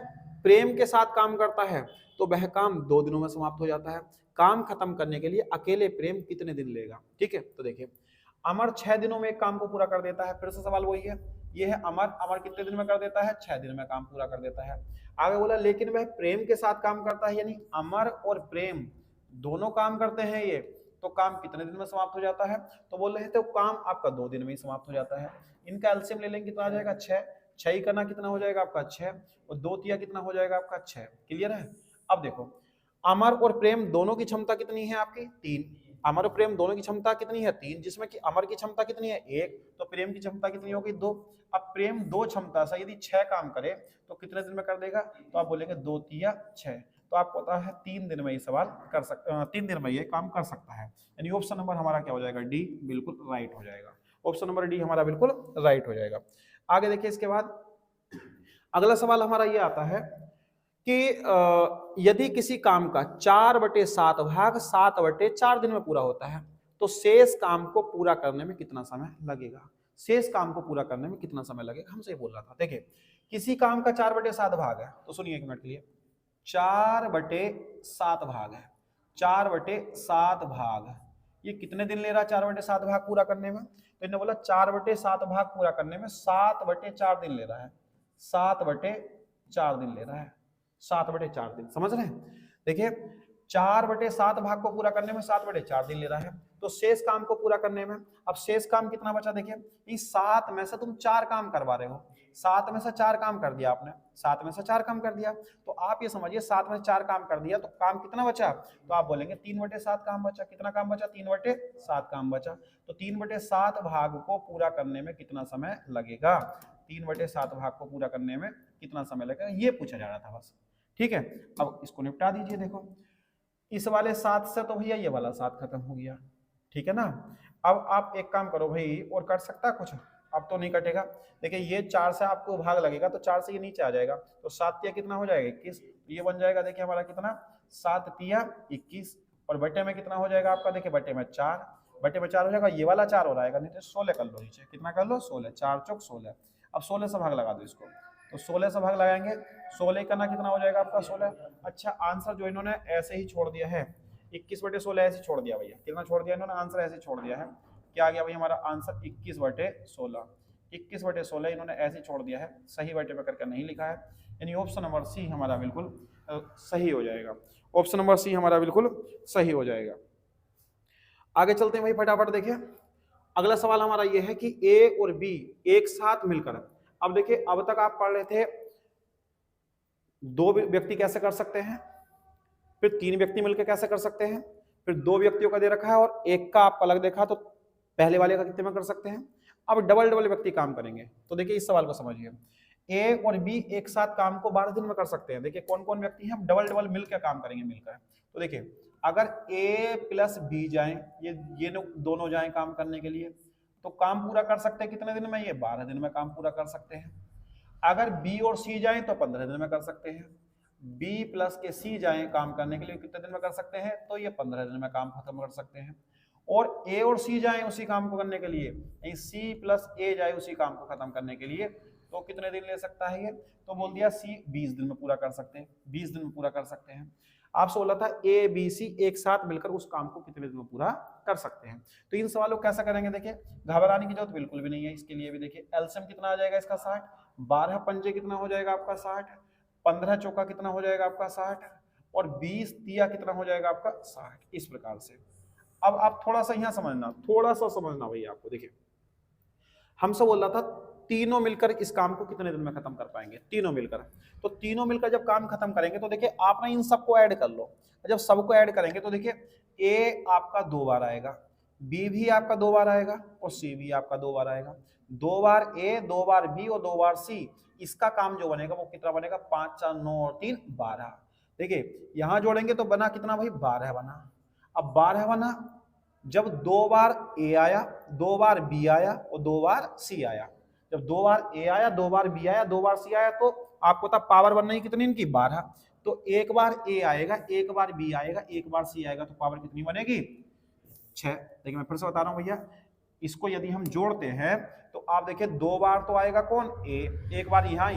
प्रेम के साथ काम करता है तो वह काम 2 दिनों में समाप्त हो जाता है। काम खत्म करने के लिए अकेले प्रेम कितने दिन लेगा? ठीक है, तो देखिए अमर 6 दिनों में एक काम को पूरा कर देता है। फिर से सवाल वही है, ये है अमर, अमर कितने दिन में कर देता है? 6 दिन में काम पूरा कर देता है। आगे बोला लेकिन वह प्रेम के साथ काम करता है, यानी अमर और प्रेम दोनों काम करते हैं ये, तो काम कितने दिन में समाप्त हो जाता है? तो बोल रहे थे काम आपका 2 दिन में ही समाप्त हो जाता है। इनका एलसीएम ले लेंगे, कितना आ जाएगा 6, 6 ही करना कितना हो जाएगा आपका 6, और 2 तिया कितना हो जाएगा आपका 6। क्लियर है? अब देखो अमर और प्रेम दोनों की क्षमता कितनी है आपकी? 3। अमर और प्रेम दोनों की क्षमता कितनी है? 3, जिसमें कि अमर की क्षमता कितनी है? 1, तो प्रेम की क्षमता कितनी होगी? 2। अब प्रेम 2 क्षमता से यदि 6 काम करे तो कितने दिन में कर देगा? तो आप बोलेंगे 2 तिया 6, तो आपको पता है 3 दिन में ये सवाल कर सकता, 3 दिन में ये काम कर सकता है। यानी ऑप्शन नंबर हमारा क्या हो जाएगा? डी बिल्कुल राइट हो जाएगा। ऑप्शन नंबर डी हमारा बिल्कुल राइट हो जाएगा। आगे देखिए इसके बाद अगला सवाल हमारा ये आता है कि यदि किसी काम का 4/7 भाग 7/4 दिन में पूरा होता है तो शेष काम को पूरा करने में कितना समय लगेगा? शेष काम को पूरा करने में कितना समय लगेगा, हमसे ये बोल रहा था। देखिए किसी काम का 4/7 भाग है, तो सुनिए 1 मिनट के लिए, 4/7 भाग है, 4/7 भाग ये कितने दिन ले रहा है? 4/7 भाग पूरा करने में, तो इन्होंने बोला 4/7 भाग पूरा करने में 7/4 दिन ले रहा है, 7/4 दिन ले रहा है, 7/4 दिन, समझ रहे हैं? देखिए 4/7 भाग को पूरा करने में 7/4 दिन ले रहा है, तो शेष काम को पूरा करने में, अब शेष काम कितना बचा? देखिए इस 7 में से तुम 4 काम करवा रहे हो, 7 में से 4 काम कर दिया आपने, 7 में से 4 काम कर दिया, तो आप ये समझिए 7 में से 4 काम कर दिया तो काम कितना बचा? तो आप बोलेंगे 3/7 काम बचा। कितना काम बचा? 3/7 काम बचा। तो 3/7 भाग को पूरा करने में कितना समय लगेगा? 3/7 भाग को पूरा करने में कितना समय लगेगा, ये पूछा जा रहा था बस। ठीक है, अब इसको निपटा दीजिए। देखो इस वाले 7 से तो भैया ये वाला 7 खत्म हो गया, ठीक है ना। अब आप एक काम करो भाई, और कट सकता है कुछ? अब तो नहीं कटेगा। देखिए ये 4 से आपको भाग लगेगा तो 4 से ये नीचे आ जाएगा, तो 7 तिया कितना हो जाएगा? 21, ये बन जाएगा देखिए हमारा कितना? 7 तिया 21, और बटे में कितना हो जाएगा आपका? देखिए बटे में 4, बटे में 4 हो जाएगा, ये वाला 4 हो जाएगा, नहीं तो 16 कर लो नीचे, कितना कर लो? 16, 4 चौक 16। अब 16 से भाग लगा दो इसको, तो 16 से भाग लगाएंगे, 16 करना कितना हो जाएगा आपका? 16। अच्छा आंसर जो इन्होंने ऐसे ही छोड़ दिया है, 21/16 ऐसे छोड़ दिया भैया, कितना छोड़ दिया इन्होंने? आंसर ऐसे छोड़ दिया है। क्या आ गया भाई हमारा आंसर? 21/16, 21/16 इन्होंने ऐसे छोड़ दिया है, सही बटे पे करके नहीं लिखा है। यानी ऑप्शन नंबर सी हमारा बिल्कुल सही हो जाएगा। ऑप्शन नंबर सी हमारा बिल्कुल सही हो जाएगा। आगे चलते हैं भाई फटाफट। देखिए अगला सवाल हमारा यह है कि ए और बी एक साथ मिलकर, अब देखिए अब तक आप पढ़ रहे थे 2 व्यक्ति कैसे कर सकते हैं, फिर 3 व्यक्ति मिलकर कैसे कर सकते हैं, फिर 2 व्यक्तियों का दे रखा है और एक का आपका अलग देखा, तो पहले वाले का कितने में कर सकते हैं। अब डबल डबल व्यक्ति काम करेंगे, तो देखिए इस सवाल को समझिए, ए और बी एक साथ काम को 12 दिन में कर सकते हैं। देखिए कौन कौन व्यक्ति हैं, डबल डबल मिलकर काम करेंगे मिलकर। तो देखिए अगर ए प्लस बी जाएं, ये दोनों जाएं काम करने के लिए, तो काम पूरा कर सकते हैं कितने दिन में? ये 12 दिन में काम पूरा कर सकते हैं। अगर बी और सी जाएं तो 15 दिन में कर सकते हैं। बी प्लस के सी जाएं काम करने के लिए, कितने दिन में कर सकते हैं? तो ये 15 दिन में काम खत्म कर सकते हैं। और ए और सी जाएं उसी काम को करने के लिए, सी प्लस ए जाए उसी काम को खत्म करने के लिए, तो कितने दिन ले सकता है ये? तो बोल दिया सी 20 दिन में पूरा कर सकते हैं, 20 दिन में पूरा कर सकते हैं। आपसे बोला था ए बी सी एक साथ मिलकर उस काम को कितने दिन में पूरा कर सकते हैं। तो इन सवालों को कैसा करेंगे? देखिए घबराने की जरूरत बिल्कुल भी नहीं है। इसके लिए भी देखिए एलसीएम कितना आ जाएगा इसका? 60, 12 पंजे कितना हो जाएगा आपका? 60, 15 चौका कितना हो जाएगा आपका? 60, और 20 तिया कितना हो जाएगा आपका? 60। इस प्रकार से अब आप थोड़ा सा यहाँ समझना, थोड़ा सा समझना भैया आपको। देखिए हमसे बोल रहा था तीनों मिलकर इस काम को कितने दिन में खत्म कर पाएंगे, तीनों मिलकर। तो तीनों मिलकर जब काम खत्म करेंगे तो देखिए आप ना इन सबको ऐड कर लो, जब सबको ऐड करेंगे तो देखिए ए आपका 2 बार आएगा, बी भी आपका 2 बार आएगा और सी भी आपका 2 बार आएगा। 2 बार ए, 2 बार बी और 2 बार सी। इसका काम जो बनेगा वो कितना बनेगा, 5 4 9 और 3 12। देखिए यहां जोड़ेंगे तो बना कितना भाई, 12 बना। अब 12 बना जब 2 बार ए आया, 2 बार बी आया और 2 बार सी आया। जब 2 बार ए आया, 2 बार बी आया, 2 बार सी आया, तो आपको तब पावर बन रही कितनी इनकी, 12। तो एक बार ए आएगा, एक बार बी आएगा, एक बार सी आएगा, तो पावर कितनी बनेगी, 6। देखिए मैं फिर से बता रहा हूं भैया, इसको यदि हम जोड़ते हैं तो आप देखिए 2 बार तो आएगा कौन, ए, एक बार यहाँ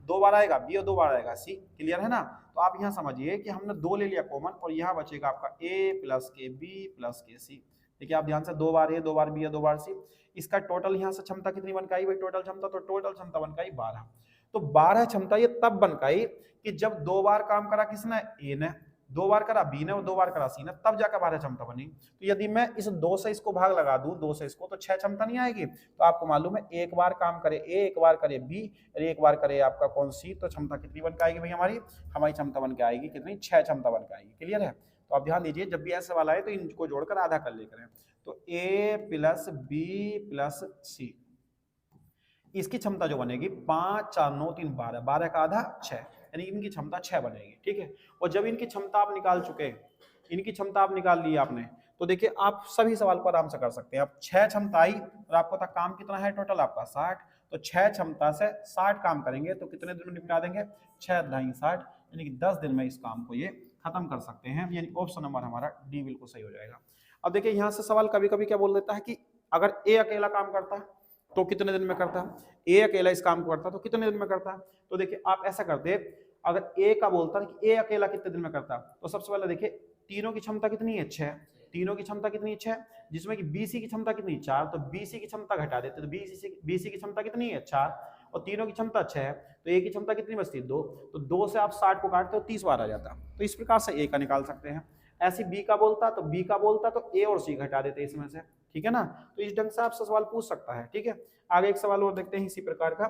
2 बार आएगा बी और 2 बार आएगा सी। क्लियर है ना। तो आप यहाँ समझिए कि हमने 2 ले लिया कॉमन और यहाँ बचेगा आपका ए प्लस के बी प्लस के सी। देखिए आप ध्यान से, 2 बार ए, 2 बार बी और 2 बार सी। इसका टोटल यहाँ से क्षमता कितनी बन के आई भाई, टोटल क्षमता, तो टोटल क्षमता बन के आई 12। तो 12 क्षमता ये तब बन के आई कि जब 2 बार काम करा किसने, ए ने, 2 बार करा बी ने और 2 बार करा सी ने, तब जाकर 12 क्षमता बनी। तो यदि मैं इस 2 से इसको भाग लगा दूं, 2 से इसको, तो 6 क्षमता नहीं आएगी। तो आपको मालूम है एक बार काम करे ए, एक बार करे बी और एक बार करे आपका कौन सी, तो क्षमता कितनी बन के आएगी भाई हमारी क्षमता बन के आएगी कितनी, 6 क्षमता बन के आएगी। क्लियर है। तो आप ध्यान दीजिए, जब भी ऐसा सवाल आए तो इनको जोड़कर आधा कर ले करें। तो ए प्लस बी प्लस सी, इसकी क्षमता जो बनेगी 5 4 9 3 12, 12 का आधा 6, यानी इनकी क्षमता 6 बनेगी। ठीक है। और जब इनकी क्षमता आप निकाल चुके, इनकी क्षमता आप निकाल ली आपने, तो देखिए आप सभी सवाल को आराम से कर सकते हैं। अब 6 क्षमता आई और आपको तक काम कितना है टोटल आपका 60, तो 6 क्षमता से 60 काम करेंगे तो कितने दिन में निपटा देंगे, 6 × 60, यानी कि 10 दिन में इस काम को ये खत्म कर सकते हैं। यानी ऑप्शन नंबर हमारा डी बिल्कुल सही हो जाएगा। अब देखिए यहाँ से सवाल कभी कभी क्या बोल देता है कि अगर ए अकेला काम करता है तो कितने दिन में करता, ए अकेला इस काम को करता तो कितने दिन में करता। तो देखिए आप ऐसा करते, अगर ए का बोलता है कि ए अकेला कितने दिन में करता, तो सबसे पहले देखिए तीनों की क्षमता कितनी है, 6, तीनों की क्षमता कितनी है 6, जिसमें कि बीसी की क्षमता कितनी 4, तो बीसी की क्षमता घटा देते तो बीसी की क्षमता कितनी है 4 और तीनों की क्षमता 6, तो ए की क्षमता कितनी बचती है 2, तो 2 से आप 60 को काटते हो 30 बार आ जाता। तो इस प्रकार से ए का निकाल सकते हैं। ऐसे बी का बोलता तो ए और सी घटा देते इसमें से। ठीक है ना। तो इस ढंग से आपसे सवाल पूछ सकता है। ठीक है। आगे एक सवाल और देखते हैं इसी प्रकार का।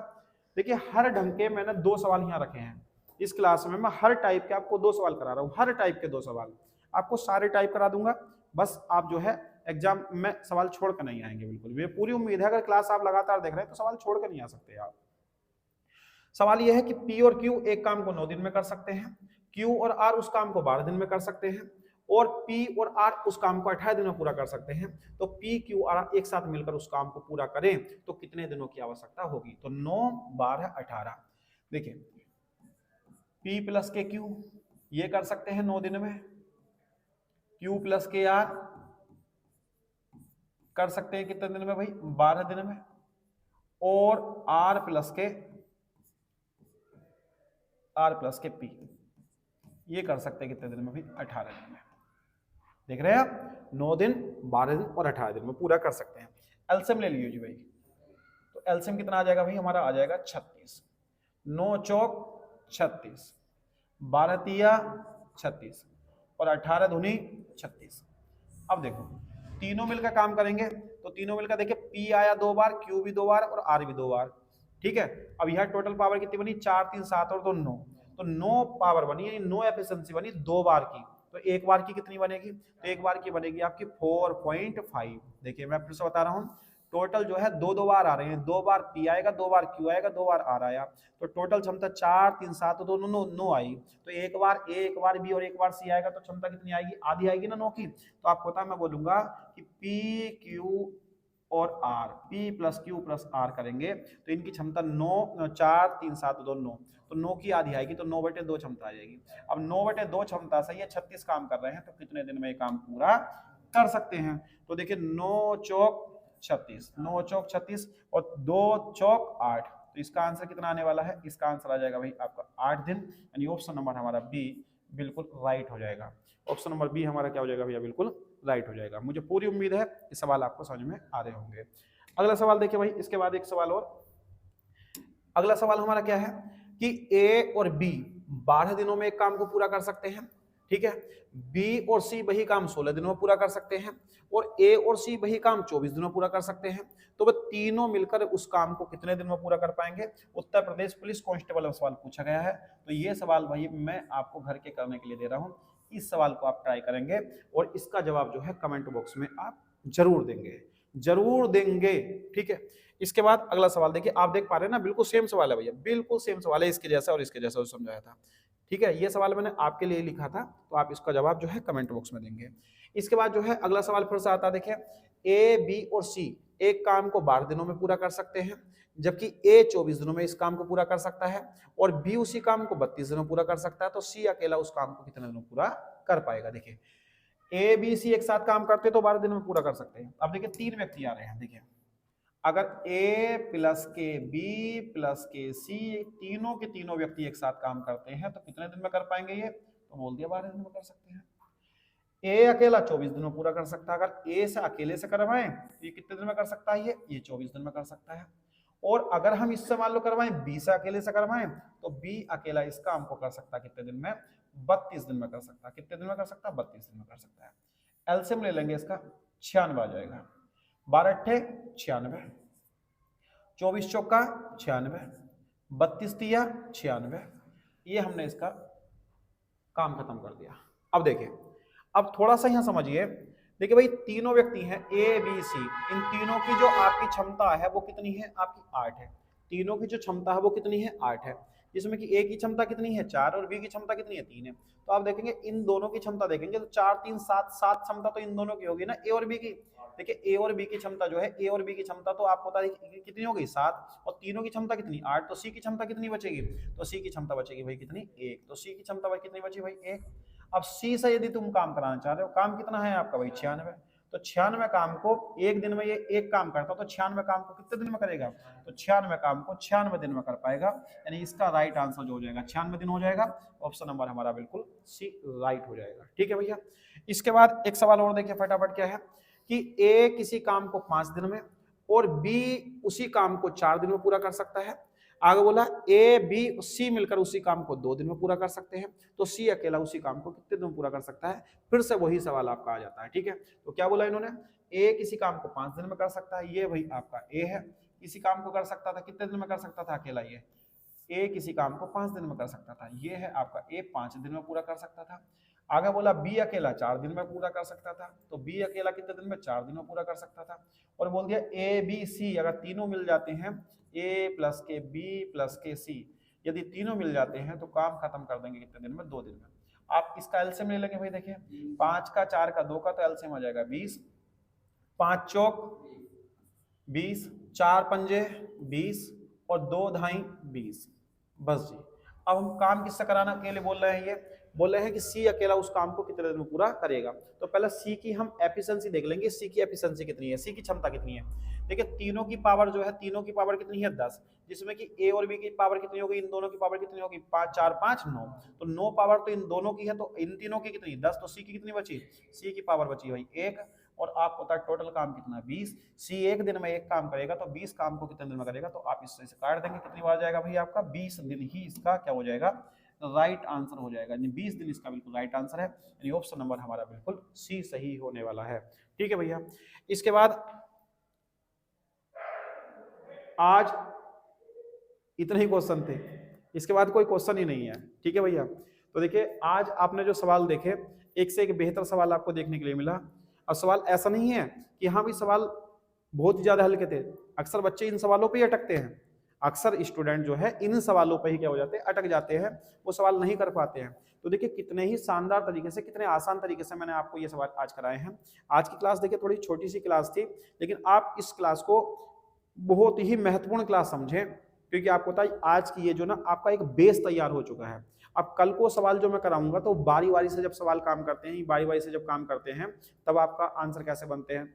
देखिए हर ढंग के मैंने 2 सवाल यहाँ रखे हैं इस क्लास में। मैं हर टाइप के आपको 2 सवाल करा रहा हूँ, हर टाइप के 2 सवाल आपको सारे टाइप करा दूंगा। बस आप जो है एग्जाम में सवाल छोड़ कर नहीं आएंगे बिल्कुल। मुझे पूरी उम्मीद है अगर क्लास आप लगातार देख रहे हैं तो सवाल छोड़ कर नहीं आ सकते आप। सवाल यह है कि पी और क्यू एक काम को 9 दिन में कर सकते हैं, क्यू और आर उस काम को 12 दिन में कर सकते हैं, और पी और आर उस काम को 18 दिन में पूरा कर सकते हैं। तो पी क्यू आर एक साथ मिलकर उस काम को पूरा करें तो कितने दिनों की आवश्यकता होगी। तो 9 12 18। देखिए पी प्लस के क्यू ये कर सकते हैं 9 दिन में, क्यू प्लस के आर कर सकते हैं कितने दिन में भाई, 12 दिन में, और आर प्लस के पी ये कर सकते हैं कितने दिन में भाई, 18 दिन में। देख रहे हैं आप, 9 दिन 12 दिन और 18 दिन में पूरा कर सकते हैं। एलसीएम ले लीजिए भाई। तो एलसीएम कितना आ जाएगा भाई हमारा, आ जाएगा 36, 9 चौक 36, 12 तिया 36 और 18 दूनी 36। अब देखो तीनों मिलकर काम करेंगे तो तीनों मिलकर देखिए पी आया 2 बार, क्यू भी 2 बार और आर भी 2 बार। ठीक है। अब यह टोटल पावर कितनी बनी, 4 3 7 और 2 9, तो 9 पावर बनी, यानी 9 एफिशिएंसी बनी 2 बार की। तो एक बार की कितनी बनेगी, तो एक बार की बनेगी आपकी 4.5। देखिए मैं फिर से बता रहा हूं, टोटल जो है 2 बार आ रहे हैं, 2 बार पी आएगा, 2 बार क्यू आएगा, 2 बार आर आया, तो टोटल क्षमता 4 3 7 2 9 आई। तो एक बार ए, एक बार बी और एक बार सी आएगा तो क्षमता कितनी आएगी, आधी आएगी ना 9 की। तो आपको पता है मैं बोलूंगा कि पी क्यू और R, P plus Q plus R करेंगे तो इनकी क्षमता 9 4 3 7 2 9, तो 9 की आधी आएगी तो 9/2 क्षमता आ जाएगी। अब 9/2 क्षमता से ये 36 काम कर रहे हैं तो कितने दिन में ये काम पूरा कर सकते हैं। तो देखिए 9 चौक 36, 9 चौक 36 और 2 चौक 8, तो इसका आंसर कितना आने वाला है, इसका आंसर आ जाएगा भाई आपका 8 दिन, यानी ऑप्शन नंबर हमारा बी बिल्कुल राइट हो जाएगा। ऑप्शन नंबर बी हमारा क्या हो जाएगा भैया, बिल्कुल राइट हो जाएगा। मुझे पूरी उम्मीद है ये सवाल आपको समझ में आ रहे होंगे। अगला सवाल देखिए भाई, इसके बाद एक सवाल और। अगला सवाल हमारा क्या है कि ए और बी 12 दिनों में एक काम को पूरा कर सकते हैं। ठीक है। बी और सी वही काम 16 दिनों में पूरा कर सकते हैं, और ए और सी वही काम 24 दिनों में पूरा कर सकते हैं। तो वह तीनों मिलकर उस काम को कितने दिन में पूरा कर पाएंगे। उत्तर प्रदेश पुलिस कांस्टेबल में सवाल पूछा गया है। तो ये सवाल भाई मैं आपको घर के करने के लिए दे रहा हूं। इस सवाल को आप ट्राई करेंगे और इसका जवाब जो है कमेंट बॉक्स में आप जरूर देंगे, जरूर देंगे। ठीक है, इसके बाद अगला सवाल देखिए, आप देख पा रहे हैं ना, बिल्कुल सेम सवाल है भैया, बिल्कुल सेम सवाल है, इसके जैसा और इसके जैसा समझाया था। ठीक है, ये सवाल मैंने आपके लिए लिखा था, तो आप इसका जवाब जो है कमेंट बॉक्स में देंगे। इसके बाद जो है अगला सवाल फिर से आता है, देखिए ए, बी और सी एक काम को 12 दिनों में पूरा कर सकते हैं, जबकि ए 24 दिनों में इस काम को पूरा कर सकता है और बी उसी काम को 32 दिनों में पूरा कर सकता है, तो सी अकेला उस काम को कितने दिनों में पूरा कर पाएगा। देखिए ए बी सी एक साथ काम करते तो 12 दिनों में पूरा कर सकते हैं। अब देखिए 3 व्यक्ति आ रहे हैं, देखिए अगर ए प्लस के बी प्लस के सी तीनों के तीनों व्यक्ति एक साथ काम करते हैं तो कितने दिन में कर पाएंगे ये, तो बोल दिया 12 दिन में कर सकते हैं। ए अकेला 24 दिन में पूरा कर सकता है, अगर ए से अकेले से करवाएं तो ये कितने दिन में कर सकता है, ये 24 दिन में कर सकता है। और अगर हम इससे मान लो करवाएं, बी से अकेले से करवाएं तो बी अकेला इस काम को कर सकता है कितने दिन में, 32 दिन में कर सकता है। कितने दिन में कर सकता है, 32 दिन में कर सकता है। एलसीएम ले लेंगे इसका, 96 आ जाएगा, 12 अट्ठे 96, 24 चौका 96, 32 तिया 96, ये हमने इसका काम खत्म कर दिया। अब देखिए, अब थोड़ा सा यहां समझिए, देखिए भाई तीनों व्यक्ति हैं ए बी सी, इन तीनों की जो आपकी क्षमता है वो कितनी है, आपकी 8 है। तीनों की जो क्षमता है वो कितनी है, 8 है, जिसमें कि ए की क्षमता कितनी है, 4 और बी की क्षमता कितनी है, 3 है। तो आप देखेंगे इन दोनों की क्षमता देखेंगे तो 4 3 7 7 क्षमता तो इन दोनों की होगी ना, ए और बी की। देखिए ए और बी की क्षमता जो है, ए और बी की क्षमता तो आपको पता है कितनी हो गई, 7, और तीनों की क्षमता कितनी, 8, तो सी की क्षमता कितनी बचेगी, तो सी की क्षमता बचेगी भाई कितनी, 1, तो सी की क्षमता कितनी बची भाई, 1। अब सी से यदि तुम काम कराना चाह रहे हो, काम कितना है आपका भाई 96, तो 96 काम को एक दिन में ये एक काम करता, तो 96 काम को कितने दिन में करेगा, तो 96 काम को 96 दिन में कर पाएगा, यानी इसका राइट आंसर जो हो जाएगा 96 दिन हो जाएगा। ऑप्शन नंबर हमारा बिल्कुल सी राइट हो जाएगा। ठीक है भैया, इसके बाद एक सवाल और देखिए फटाफट, क्या है कि ए किसी काम को 5 दिन में और बी उसी काम को 4 दिन में पूरा कर सकता है। आगे बोला ए बी सी मिलकर उसी काम को 2 दिन में पूरा कर सकते हैं, तो सी अकेला उसी काम को कितने दिन में पूरा कर सकता है, फिर से वही सवाल आपका आ जाता है। ठीक है, तो क्या बोला इन्होंने, ए किसी काम को 5 दिन में कर सकता है, ये भाई आपका ए है, किसी काम को कर सकता था कितने दिन में कर सकता था अकेला, ये ए किसी काम को 5 दिन में कर सकता था, ये है आपका ए 5 दिन में पूरा कर सकता था। आगे बोला बी अकेला 4 दिन में पूरा कर सकता था, तो बी अकेला कितने दिन में, 4 दिन में पूरा कर सकता था। और बोल दिया ए बी सी अगर तीनों मिल जाते हैं, ए प्लस के बी प्लस के सी, यदि तीनों मिल जाते हैं तो काम खत्म कर देंगे कितने दिन में, 2 दिन में। आप इसका एलसीएम ले लेंगे भाई, देखिए 5 का 4 का 2 का, तो एलसीएम आ जाएगा 20, 5 चौक 20, 4 पंजे 20 और 2 धाई 20, बस जी। अब हम काम किससे कराना के लिए बोल रहे हैं, ये बोल रहे हैं कि सी अकेला उस काम को कितने दिन में पूरा करेगा। तो पहले सी की हम एफिशिएंसी देख लेंगे, सी की एफिशिएंसी कितनी है, सी की क्षमता कितनी है। देखिए तीनों की पावर जो है, तीनों की पावर कितनी है 10, जिसमें कि ए और बी की पावर कितनी होगी, इन दोनों की पावर कितनी होगी, 5 4 5 9, तो 9 पावर तो इन दोनों की है, तो इन तीनों की कितनी 10, तो सी की कितनी बची, सी की पावर बची भाई 1, और आपको पता है टोटल काम कितना 20, सी एक दिन में एक काम करेगा, तो 20 काम को कितने दिन में करेगा, तो आप इससे काट देंगे, कितनी बार जाएगा भाई आपका 20 दिन ही इसका क्या हो जाएगा, राइट आंसर हो जाएगा, यानी 20 दिन इसका बिल्कुल राइट आंसर है, यानी ऑप्शन नंबर हमारा बिल्कुल सी सही होने वाला है। ठीक है भैया, इसके बाद आज इतने ही क्वेश्चन थे, इसके बाद कोई क्वेश्चन ही नहीं है। ठीक है भैया, तो देखिए आज आपने जो सवाल देखे, एक से एक बेहतर सवाल आपको देखने के लिए मिला। अब सवाल ऐसा नहीं है कि हाँ भी सवाल बहुत ही ज्यादा हल्के थे, अक्सर बच्चे इन सवालों पे ही अटकते हैं, अक्सर स्टूडेंट जो है इन सवालों पे ही क्या हो जाते हैं, अटक जाते हैं, वो सवाल नहीं कर पाते हैं। तो देखिए कितने ही शानदार तरीके से, कितने आसान तरीके से मैंने आपको ये सवाल आज कराए हैं। आज की क्लास देखिए थोड़ी छोटी सी क्लास थी, लेकिन आप इस क्लास को बहुत ही महत्वपूर्ण क्लास समझें, क्योंकि आपको पता है आज की ये जो ना आपका एक बेस तैयार हो चुका है। अब कल को सवाल जो मैं कराऊंगा तो बारी बारी से जब सवाल काम करते हैं, बारी बारी से जब काम करते हैं, तब आपका आंसर कैसे बनते हैं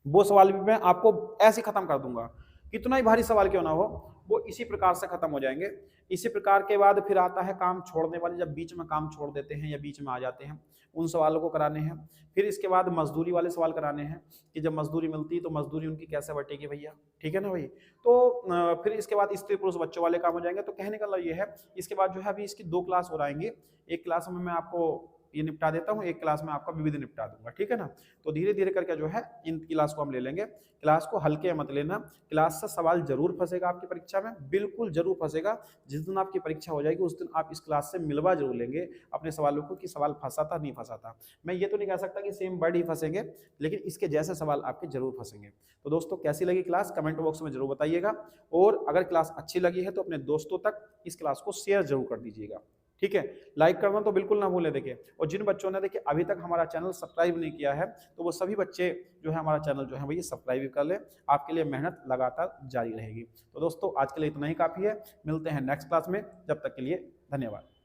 वो सवाल भी मैं आपको ऐसे खत्म कर दूंगा, कितना ही भारी सवाल क्यों ना हो वो इसी प्रकार से खत्म हो जाएंगे। इसी प्रकार के बाद फिर आता है काम छोड़ने वाले, जब बीच में काम छोड़ देते हैं या बीच में आ जाते हैं, उन सवालों को कराने हैं। फिर इसके बाद मजदूरी वाले सवाल कराने हैं कि जब मजदूरी मिलती है तो मजदूरी उनकी कैसे बटेगी भैया, ठीक है ना भाई। तो फिर इसके बाद स्त्री पुरुष बच्चों वाले काम हो जाएंगे। तो कहने का मतलब ये है, इसके बाद जो है अभी इसकी 2 क्लास और आएंगी। एक क्लास में मैं आपको ये निपटा देता हूँ, एक क्लास में आपका विविध निपटा दूंगा, ठीक है ना। तो धीरे धीरे करके जो है इन क्लास को हम ले लेंगे। क्लास को हल्के मत लेना, क्लास से सवाल जरूर फंसेगा आपकी परीक्षा में, बिल्कुल जरूर फंसेगा। जिस दिन आपकी परीक्षा हो जाएगी उस दिन आप इस क्लास से मिलवा जरूर लेंगे अपने सवालों को कि सवाल फंसा था नहीं फंसा था। मैं ये तो नहीं कह सकता कि सेम वर्ड ही फंसेंगे, लेकिन इसके जैसे सवाल आपके जरूर फंसेंगे। तो दोस्तों कैसी लगी क्लास कमेंट बॉक्स में जरूर बताइएगा, और अगर क्लास अच्छी लगी है तो अपने दोस्तों तक इस क्लास को शेयर जरूर कर दीजिएगा, ठीक है। लाइक करना तो बिल्कुल ना भूलें देखिए, और जिन बच्चों ने देखिए अभी तक हमारा चैनल सब्सक्राइब नहीं किया है तो वो सभी बच्चे जो है हमारा चैनल जो है भैया सब्सक्राइब कर लें, आपके लिए मेहनत लगातार जारी रहेगी। तो दोस्तों आज के लिए इतना ही काफ़ी है, मिलते हैं नेक्स्ट क्लास में, जब तक के लिए धन्यवाद।